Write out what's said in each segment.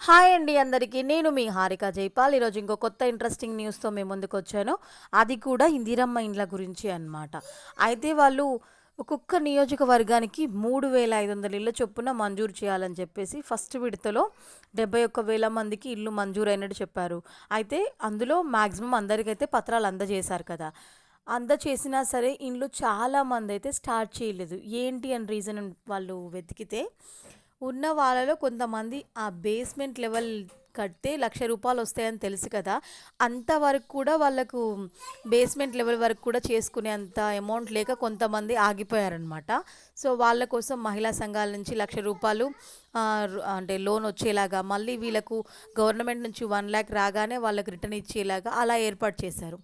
Hi అండి అందరికీ. నేను మీ హారిక జైపాల్. ఈరోజు ఇంకో కొత్త ఇంట్రెస్టింగ్ న్యూస్తో మేము ముందుకు వచ్చాను. అది కూడా ఇందిరమ్మ ఇండ్ల గురించి అన్నమాట. అయితే వాళ్ళు ఒక్కొక్క నియోజకవర్గానికి 3,500 ఇళ్ళ చొప్పున మంజూరు చేయాలని చెప్పేసి ఫస్ట్ విడతలో 71,000 మందికి ఇల్లు మంజూరైనట్టు చెప్పారు. అయితే అందులో మ్యాక్సిమం అందరికైతే పత్రాలు అందజేశారు కదా. అందచేసినా సరే ఇండ్లు చాలామంది అయితే స్టార్ట్ చేయలేదు. ఏంటి అని రీజన్ వాళ్ళు వెతికితే ఉన్న వాళ్ళలో కొంతమంది ఆ బేస్మెంట్ లెవెల్ కడితే 1,00,000 వస్తాయని తెలుసు కదా. అంతవరకు కూడా వాళ్ళకు బేస్మెంట్ లెవెల్ వరకు కూడా చేసుకునే అంత అమౌంట్ లేక కొంతమంది ఆగిపోయారనమాట. సో వాళ్ళ కోసం మహిళా సంఘాల నుంచి రూ. 1,00,000 అంటే లోన్ వచ్చేలాగా, మళ్ళీ వీళ్ళకు గవర్నమెంట్ నుంచి 1,00,000 రాగానే వాళ్ళకి రిటర్న్ ఇచ్చేలాగా అలా ఏర్పాటు చేశారు.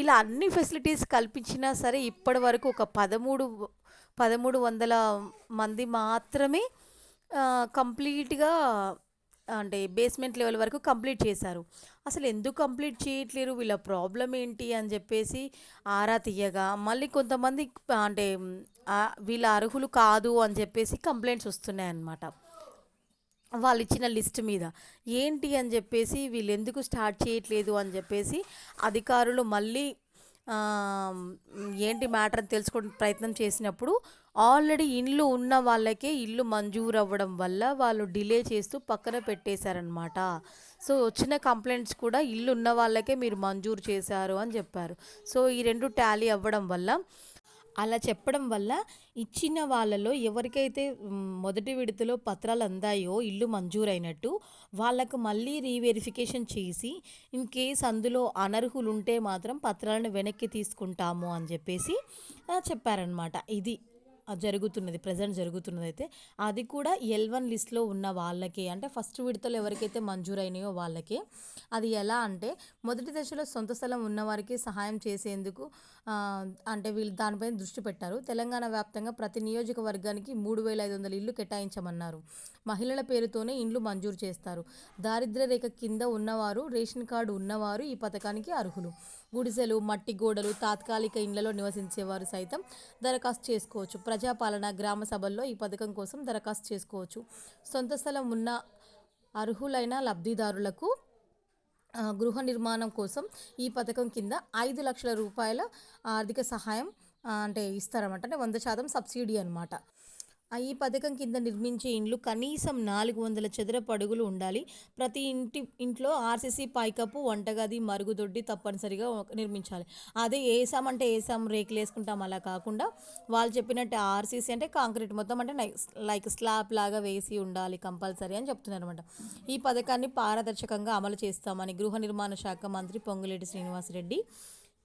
ఇలా అన్ని ఫెసిలిటీస్ కల్పించినా సరే ఇప్పటి వరకు ఒక 1300 మంది మాత్రమే కంప్లీట్‌గా అంటే బేస్మెంట్ లెవెల్ వరకు కంప్లీట్ చేశారు. అసలు ఎందుకు కంప్లీట్ చేయట్లేరు? వీళ్ళ ప్రాబ్లమ్ ఏంటి అని చెప్పేసి ఆరా తీయగా మళ్ళీ కొంతమంది అంటే వీళ్ళ అర్హులు కాదు అని చెప్పేసి కంప్లైంట్స్ వస్తున్నాయన్నమాట. వాళ్ళిచ్చిన లిస్ట్ మీద. ఏంటి అని చెప్పేసి వీళ్ళెందుకు స్టార్ట్ చేయట్లేదు అని చెప్పేసి అధికారులు మళ్ళీ ఏంటి మ్యాటర్ అని తెలుసుకోవడానికి ప్రయత్నం చేసినప్పుడు ఆల్రెడీ ఇండ్లు ఉన్న వాళ్ళకే ఇల్లు మంజూరు అవ్వడం వల్ల వాళ్ళు డిలే చేస్తూ పక్కన పెట్టేశారనమాట. సో వచ్చిన కంప్లైంట్స్ కూడా ఇల్లు ఉన్న వాళ్ళకే మీరు మంజూరు చేశారు అని చెప్పారు. సో ఈ రెండు టాలీ అవ్వడం వల్ల అలా చెప్పడం వల్ల ఇచ్చిన వాళ్ళలో ఎవరికైతే మొదటి విడతలో పత్రాలు అందాయో ఇల్లు మంజూరైనట్టు వాళ్ళకు మళ్ళీ రీవెరిఫికేషన్ చేసి ఇన్ కేస్ అందులో అనర్హులు ఉంటే మాత్రం పత్రాలను వెనక్కి తీసుకుంటాము అని చెప్పేసి చెప్పారనమాట. ఇది జరుగుతున్నది, ప్రజెంట్ జరుగుతున్నది. అయితే అది కూడా L1 లిస్ట్లో ఉన్న వాళ్ళకే, అంటే ఫస్ట్ విడతలో ఎవరికైతే మంజూరైనాయో వాళ్ళకే. అది ఎలా అంటే మొదటి దశలో సొంత స్థలం ఉన్నవారికి సహాయం చేసేందుకు అంటే వీళ్ళు దానిపైన దృష్టి పెట్టారు. తెలంగాణ వ్యాప్తంగా ప్రతి నియోజకవర్గానికి 3,500 ఇల్లు కేటాయించమన్నారు. మహిళల పేరుతోనే ఇండ్లు మంజూరు చేస్తారు. దారిద్ర్య రేఖ కింద ఉన్నవారు, రేషన్ కార్డు ఉన్నవారు ఈ పథకానికి అర్హులు. గుడిసెలు, మట్టి గోడలు, తాత్కాలిక ఇండ్లలో నివసించేవారు సైతం దరఖాస్తు చేసుకోవచ్చు. ప్రజాపాలన, గ్రామ సభల్లో ఈ పథకం కోసం దరఖాస్తు చేసుకోవచ్చు. సొంత స్థలం ఉన్న అర్హులైన లబ్ధిదారులకు గృహ నిర్మాణం కోసం ఈ పథకం కింద 5,00,000 రూపాయల ఆర్థిక సహాయం అంటే ఇస్తారన్నమాట. అంటే 100% సబ్సిడీ అనమాట. ఈ పథకం కింద నిర్మించే ఇండ్లు కనీసం 400 చదరపు అడుగులు ఉండాలి. ప్రతి ఇంట్లో ఆర్సీసీ పైకప్పు, వంటగది, మరుగుదొడ్డి తప్పనిసరిగా నిర్మించాలి. అదే ఏసాం అంటే ఏసాం, రేకులు వేసుకుంటాం అలా కాకుండా వాళ్ళు చెప్పినట్టు ఆర్సీసీ అంటే కాంక్రీట్ మొత్తం అంటే లైక్ స్లాబ్ లాగా వేసి ఉండాలి కంపల్సరీ అని చెప్తున్నారు అనమాట. ఈ పథకాన్ని పారదర్శకంగా అమలు చేస్తామని గృహ నిర్మాణ శాఖ మంత్రి పొంగులేటి శ్రీనివాసరెడ్డి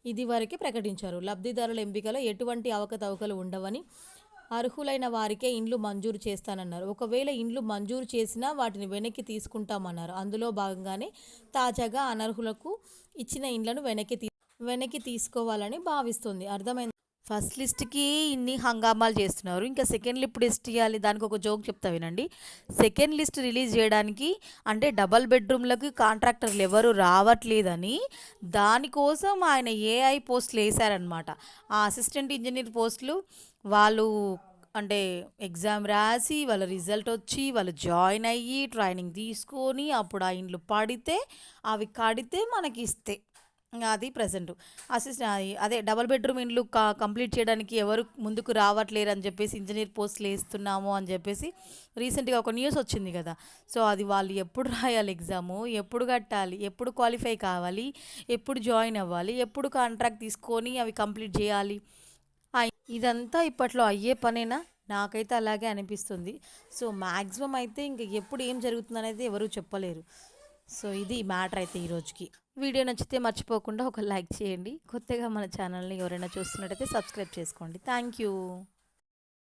ఇదివరకే ప్రకటించారు. లబ్ధిదారుల ఎంపికలో ఎటువంటి అవకతవకలు ఉండవని, అర్హులైన వారికే ఇండ్లు మంజూరు చేస్తానన్నారు. ఒకవేళ ఇండ్లు మంజూరు చేసినా వాటిని వెనక్కి తీసుకుంటామన్నారు. అందులో భాగంగానే తాజాగా అనర్హులకు ఇచ్చిన ఇండ్లను వెనక్కి తీసుకోవాలని భావిస్తుంది. అర్థమైంది. ఫస్ట్ లిస్ట్కి ఇన్ని హంగామాలు చేస్తున్నారు, ఇంకా సెకండ్ లిస్ట్ ఇవ్వాలి. దానికి ఒక జోక్ చెప్తా వినండి. సెకండ్ లిస్ట్ రిలీజ్ చేయడానికి అంటే డబల్ బెడ్రూమ్లకి కాంట్రాక్టర్లు ఎవరు రావట్లేదని దానికోసం ఆయన ఏఐ పోస్టులు వేశారనమాట. ఆ అసిస్టెంట్ ఇంజనీర్ పోస్టులు వాళ్ళు అంటే ఎగ్జామ్ రాసి వాళ్ళ రిజల్ట్ వచ్చి వాళ్ళు జాయిన్ అయ్యి ట్రైనింగ్ తీసుకొని అప్పుడు ఆ ఇండ్లు పడితే అవి కడితే మనకి ఇస్తే అది ప్రజెంట్ అదే డబల్ బెడ్రూమ్ ఇండ్లు కంప్లీట్ చేయడానికి ఎవరు ముందుకు రావట్లేరు అని చెప్పేసి ఇంజనీర్ పోస్టులు వేస్తున్నాము అని చెప్పేసి రీసెంట్గా ఒక న్యూస్ వచ్చింది కదా. సో అది వాళ్ళు ఎప్పుడు రాయాలి ఎగ్జాము, ఎప్పుడు కట్టాలి, ఎప్పుడు క్వాలిఫై కావాలి, ఎప్పుడు జాయిన్ అవ్వాలి, ఎప్పుడు కాంట్రాక్ట్ తీసుకొని అవి కంప్లీట్ చేయాలి, ఇదంతా ఇప్పట్లో అయ్యే పనేనా? నాకైతే అలాగే అనిపిస్తుంది. సో మ్యాక్సిమం అయితే ఇంక ఎప్పుడు ఏం జరుగుతుంది అనేది ఎవరు చెప్పలేరు. సో ఇది మ్యాటర్ అయితే ఈరోజుకి. వీడియో నచ్చితే మర్చిపోకుండా ఒక లైక్ చేయండి. కొత్తగా మన ఛానల్ని ఎవరైనా చూస్తున్నట్టయితే సబ్స్క్రైబ్ చేసుకోండి. Thank you.